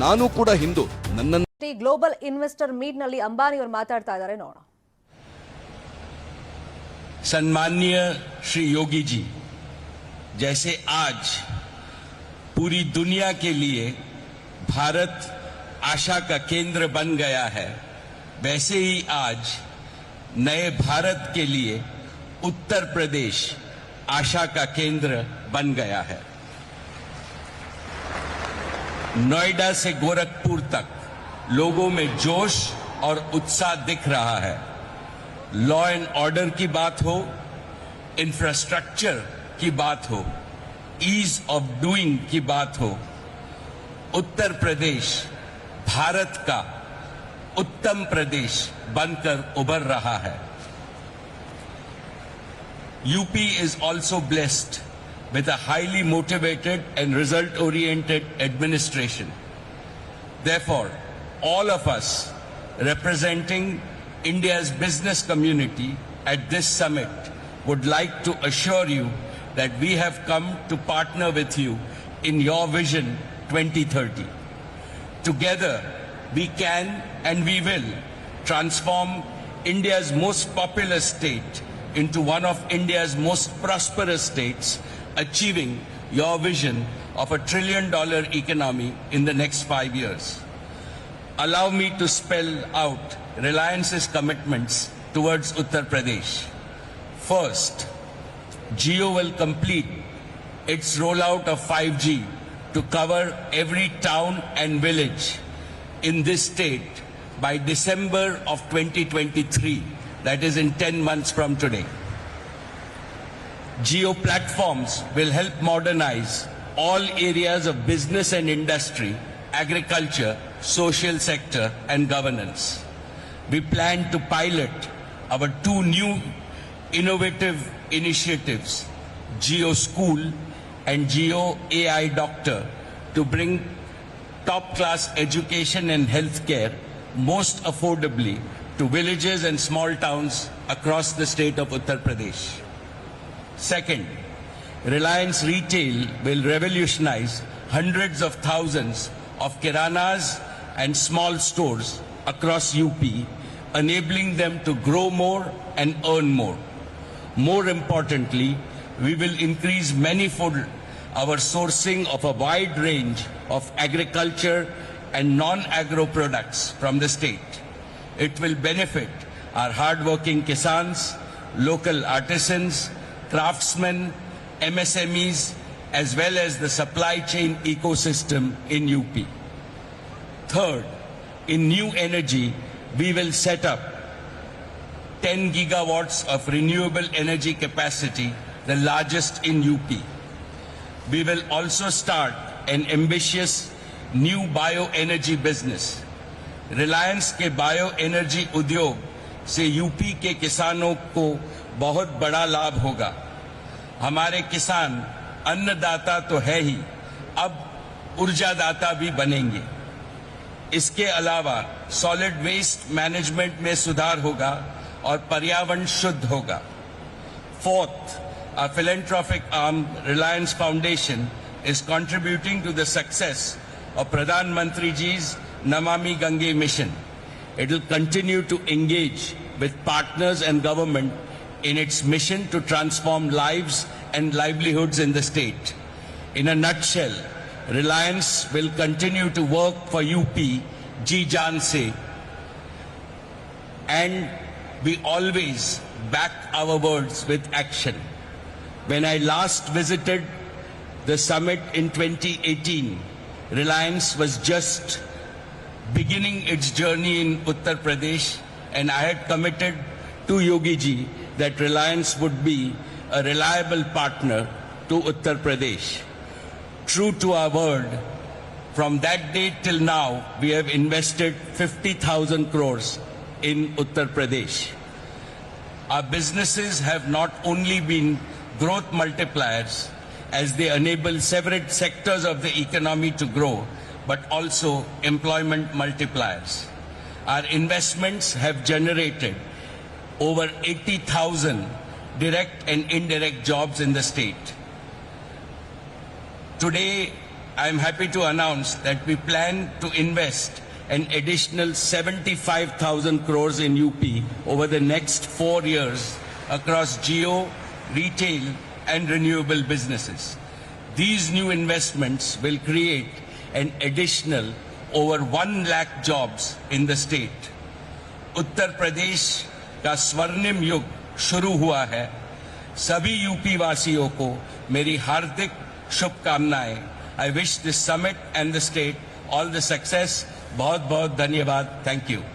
ನಾನು ಕೂಡ ಹಿಂದೂ. ನನ್ನನ್ನು ಗ್ಲೋಬಲ್ ಇನ್ವೆಸ್ಟರ್ ಮೀಟ್ ನಲ್ಲಿ ಅಂಬಾನಿ ಅವರು ಮಾತಾಡ್ತಾ ಇದ್ದಾರೆ, ನೋಡೋಣ. सम्माननीय श्री योगी जी, जैसे आज पूरी दुनिया के लिए भारत आशा का केंद्र बन गया है, वैसे ही आज नए भारत के लिए उत्तर प्रदेश आशा का केंद्र बन गया है। नोएडा से गोरखपुर तक लोगों में जोश और उत्साह दिख रहा है। लॉ एंड ऑर्डर की बात हो, इंफ्रास्ट्रक्चर की बात हो, ईज ऑफ डूइंग की बात हो, उत्तर प्रदेश भारत का उत्तम प्रदेश बनकर उभर रहा है। UP is also blessed with a highly motivated and result-oriented administration. Therefore, all of us representing India's business community at this summit would like to assure you that we have come to partner with you in your vision 2030. Together, we can and we will transform India's most populous state into one of India's most prosperous states, achieving your vision of $1 trillion economy in the next 5 years. Allow me to spell out Reliance's commitments towards Uttar Pradesh. First, Jio will complete its rollout of 5G to cover every town and village in this state by December of 2023, that is in 10 months from today. Jio platforms will help modernize all areas of business and industry, agriculture, social sector and governance. We plan to pilot our 2 new innovative initiatives, Jio School and Jio AI Doctor, to bring top-class education and healthcare most affordably to villages and small towns across the state of Uttar Pradesh. Second, Reliance Retail will revolutionize hundreds of thousands of kiranas and small stores across UP, enabling them to grow more and earn more. More importantly, we will increase manifold our sourcing of a wide range of agriculture and non-agro products from the state. It will benefit our hard-working kisans, local artisans, craftsmen, MSMEs, as well as the supply chain ecosystem in UP. Third, in new energy, we will set up 10 gigawatts of renewable energy capacity, the largest in UP. We will also start an ambitious new bioenergy business. Reliance के bioenergy उद्योग से UP के किसानों को बहुत बड़ा लाभ होगा। हमारे किसान अन्नदाता तो है ही, अब ऊर्जादाता भी बनेंगे। इसके अलावा सॉलिड वेस्ट मैनेजमेंट में सुधार होगा और पर्यावरण शुद्ध होगा। Fourth, our philanthropic arm, Reliance Foundation, is contributing to the success of Pradhan Mantri Ji's Namami Gange mission. It will continue to engage with partners and government in its mission to transform lives and livelihoods in the state. In a nutshell, Reliance will continue to work for UP, Ji Jaan se, and we always back our words with action. When I last visited the summit in 2018, Reliance was just beginning its journey in Uttar Pradesh, and I had committed to Yogi Ji that Reliance would be a reliable partner to Uttar Pradesh. True to our word, from that date till now, we have invested 50,000 crores in Uttar Pradesh. Our businesses have not only been growth multipliers, as they enable several sectors of the economy to grow, but also employment multipliers. Our investments have generated over 80,000 direct and indirect jobs in the state. Today, I am happy to announce that we plan to invest an additional 75,000 crores in UP over the next 4 years across geo, retail and renewable businesses. These new investments will create an additional over 1 lakh jobs in the state. Uttar Pradesh का स्वर्णिम युग शुरू हुआ है। सभी UP वासियों को मेरी हार्दिक शुभकामनाएं। I wish this summit and the state all the success. बहुत बहुत धन्यवाद. Thank you.